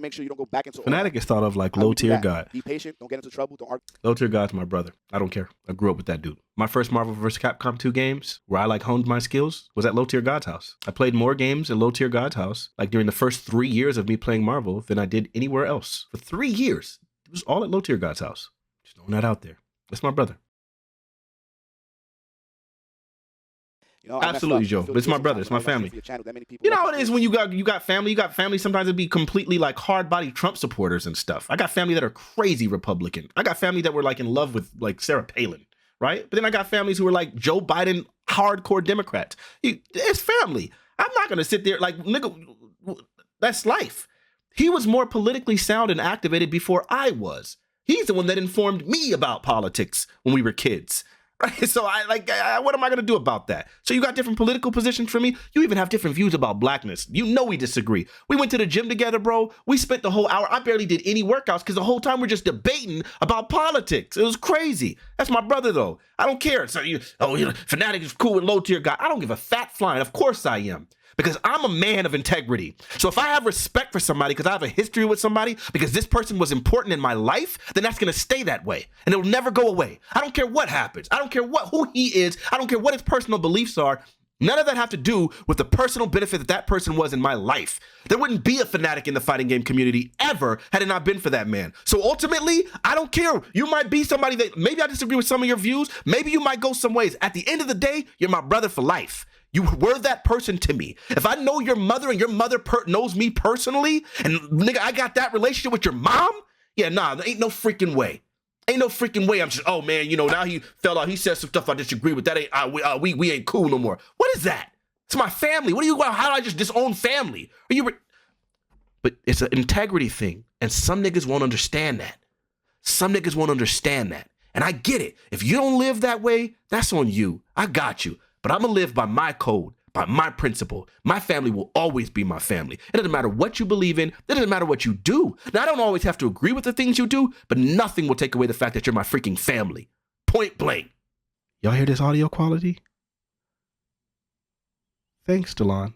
make sure you don't go back into Fanatiq is thought of like How do we do that? LowTierGod. Be patient. Don't get into trouble. Don't argue. LowTierGod's my brother. I don't care. I grew up with that dude. My first Marvel vs. Capcom 2 games where I like honed my skills was at LowTierGod's house. I played more games at LowTierGod's house like during the first 3 years of me playing Marvel than I did anywhere else. For 3 years. It was all at LowTierGod's house. Just throwing that out there. That's my brother. You know, Absolutely, Joe. It's my brother. It's my family. You know how it is when you got family. You got family. Sometimes it'd be completely like hard-body Trump supporters and stuff. I got family that are crazy Republican. I got family that were like in love with like Sarah Palin, right? But then I got families who were like Joe Biden hardcore Democrats. It's family. I'm not gonna sit there like nigga. That's life. He was more politically sound and activated before I was. He's the one that informed me about politics when we were kids. Right? So what am I going to do about that? So you got different political positions from me. You even have different views about blackness. You know we disagree. We went to the gym together, bro. We spent the whole hour. I barely did any workouts because the whole time we're just debating about politics. It was crazy. That's my brother, though. I don't care. So Fanatiq is cool with LowTierGod. I don't give a fat flying. Of course I am. Because I'm a man of integrity. So if I have respect for somebody because I have a history with somebody, because this person was important in my life, then that's going to stay that way. And it'll never go away. I don't care what happens. I don't care who he is. I don't care what his personal beliefs are. None of that have to do with the personal benefit that that person was in my life. There wouldn't be a Fanatiq in the fighting game community ever had it not been for that man. So ultimately, I don't care. You might be somebody that maybe I disagree with some of your views. Maybe you might go some ways. At the end of the day, you're my brother for life. You were that person to me. If I know your mother and your mother knows me personally, and nigga, I got that relationship with your mom, yeah, nah, there ain't no freaking way. Ain't no freaking way. I'm just, oh man, now he fell out. He said some stuff I disagree with. That ain't we ain't cool no more. What is that? It's my family. What are you? How do I just disown family? Are you? But it's an integrity thing, and some niggas won't understand that. Some niggas won't understand that, and I get it. If you don't live that way, that's on you. I got you. But I'm going to live by my code, by my principle. My family will always be my family. It doesn't matter what you believe in. It doesn't matter what you do. Now, I don't always have to agree with the things you do, but nothing will take away the fact that you're my freaking family. Point blank. Y'all hear this audio quality? Thanks, Delon.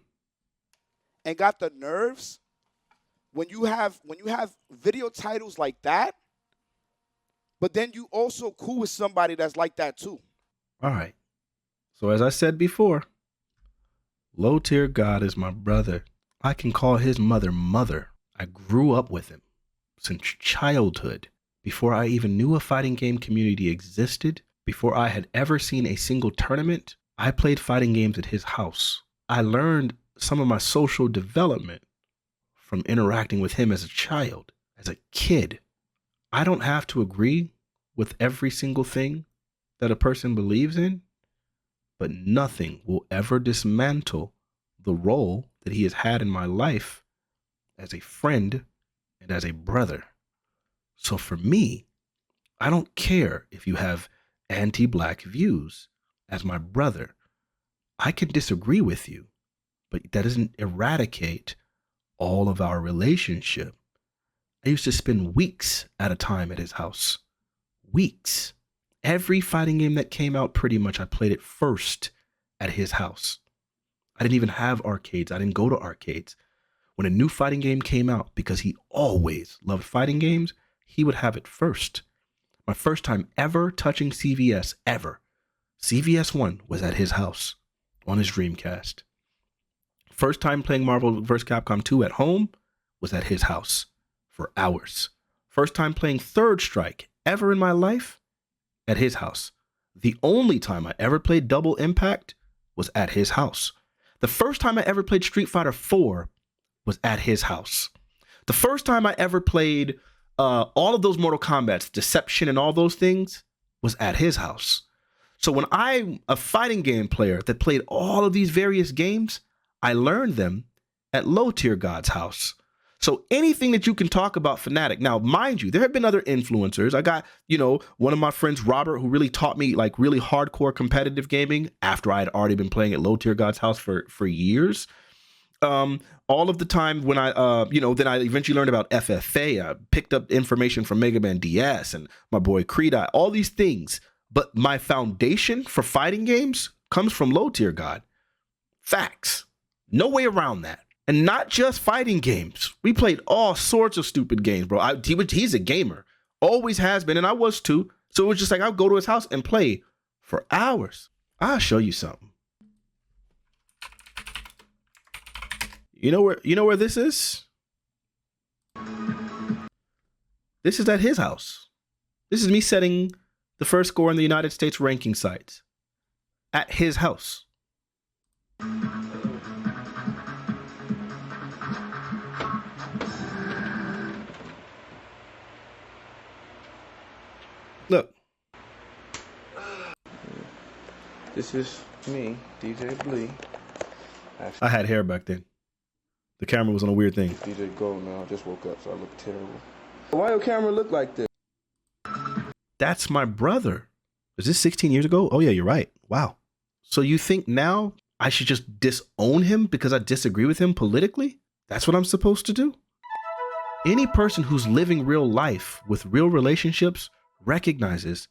And got the nerves when you have video titles like that, but then you also cool with somebody that's like that too. All right. So as I said before, LowTierGod is my brother. I can call his mother mother. I grew up with him since childhood. Before I even knew a fighting game community existed, before I had ever seen a single tournament, I played fighting games at his house. I learned some of my social development from interacting with him as a child, as a kid. I don't have to agree with every single thing that a person believes in, but nothing will ever dismantle the role that he has had in my life as a friend and as a brother. So for me, I don't care if you have anti-black views. As my brother, I can disagree with you, but that doesn't eradicate all of our relationship. I used to spend weeks at a time at his house. Weeks. Every fighting game that came out, pretty much, I played it first at his house. I didn't even have arcades. I didn't go to arcades. When a new fighting game came out, because he always loved fighting games, he would have it first. My first time ever touching CVS, ever. CVS 1 was at his house on his Dreamcast. First time playing Marvel vs. Capcom 2 at home was at his house for hours. First time playing Third Strike ever in my life, at his house. The only time I ever played Double Impact was at his house. The first time I ever played Street Fighter 4 was at his house. The first time I ever played all of those Mortal Kombats, Deception and all those things, was at his house. So when I'm a fighting game player that played all of these various games, I learned them at LowTierGod's house. So anything that you can talk about Fanatiq. Now, mind you, there have been other influencers. I got, one of my friends, Robert, who really taught me like really hardcore competitive gaming after I had already been playing at LowTierGod's house for years. All of the time when then I eventually learned about FFA. I picked up information from Mega Man DS and my boy Creed-Eye, all these things. But my foundation for fighting games comes from LowTierGod. Facts. No way around that. And not just fighting games. We played all sorts of stupid games, bro. He's a gamer. Always has been, and I was too. So it was just like I'll go to his house and play for hours. I'll show you something. You know where this is? This is at his house. This is me setting the first score in the United States ranking sites at his house. Look. This is me, DJ Blee. I had hair back then. The camera was on a weird thing. DJ Gold now. I just woke up, so I look terrible. Why your camera look like this? That's my brother. Is this 16 years ago? Oh yeah, you're right. Wow. So you think now I should just disown him because I disagree with him politically? That's what I'm supposed to do? Any person who's living real life with real relationships recognizes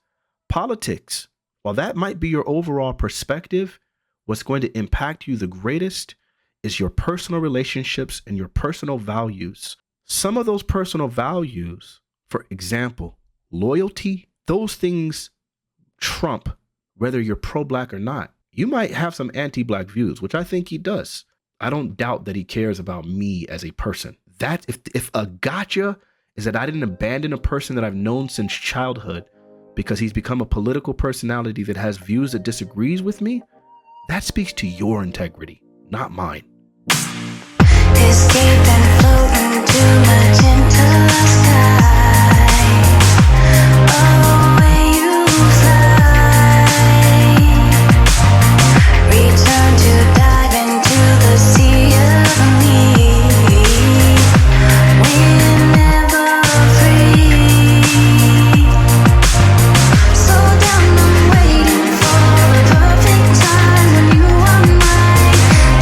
politics. While that might be your overall perspective, what's going to impact you the greatest is your personal relationships and your personal values. Some of those personal values, for example, loyalty, those things trump whether you're pro-black or not. You might have some anti-black views, which I think he does. I don't doubt that he cares about me as a person. That if a gotcha is that I didn't abandon a person that I've known since childhood because he's become a political personality that has views that disagrees with me, that speaks to your integrity, not mine.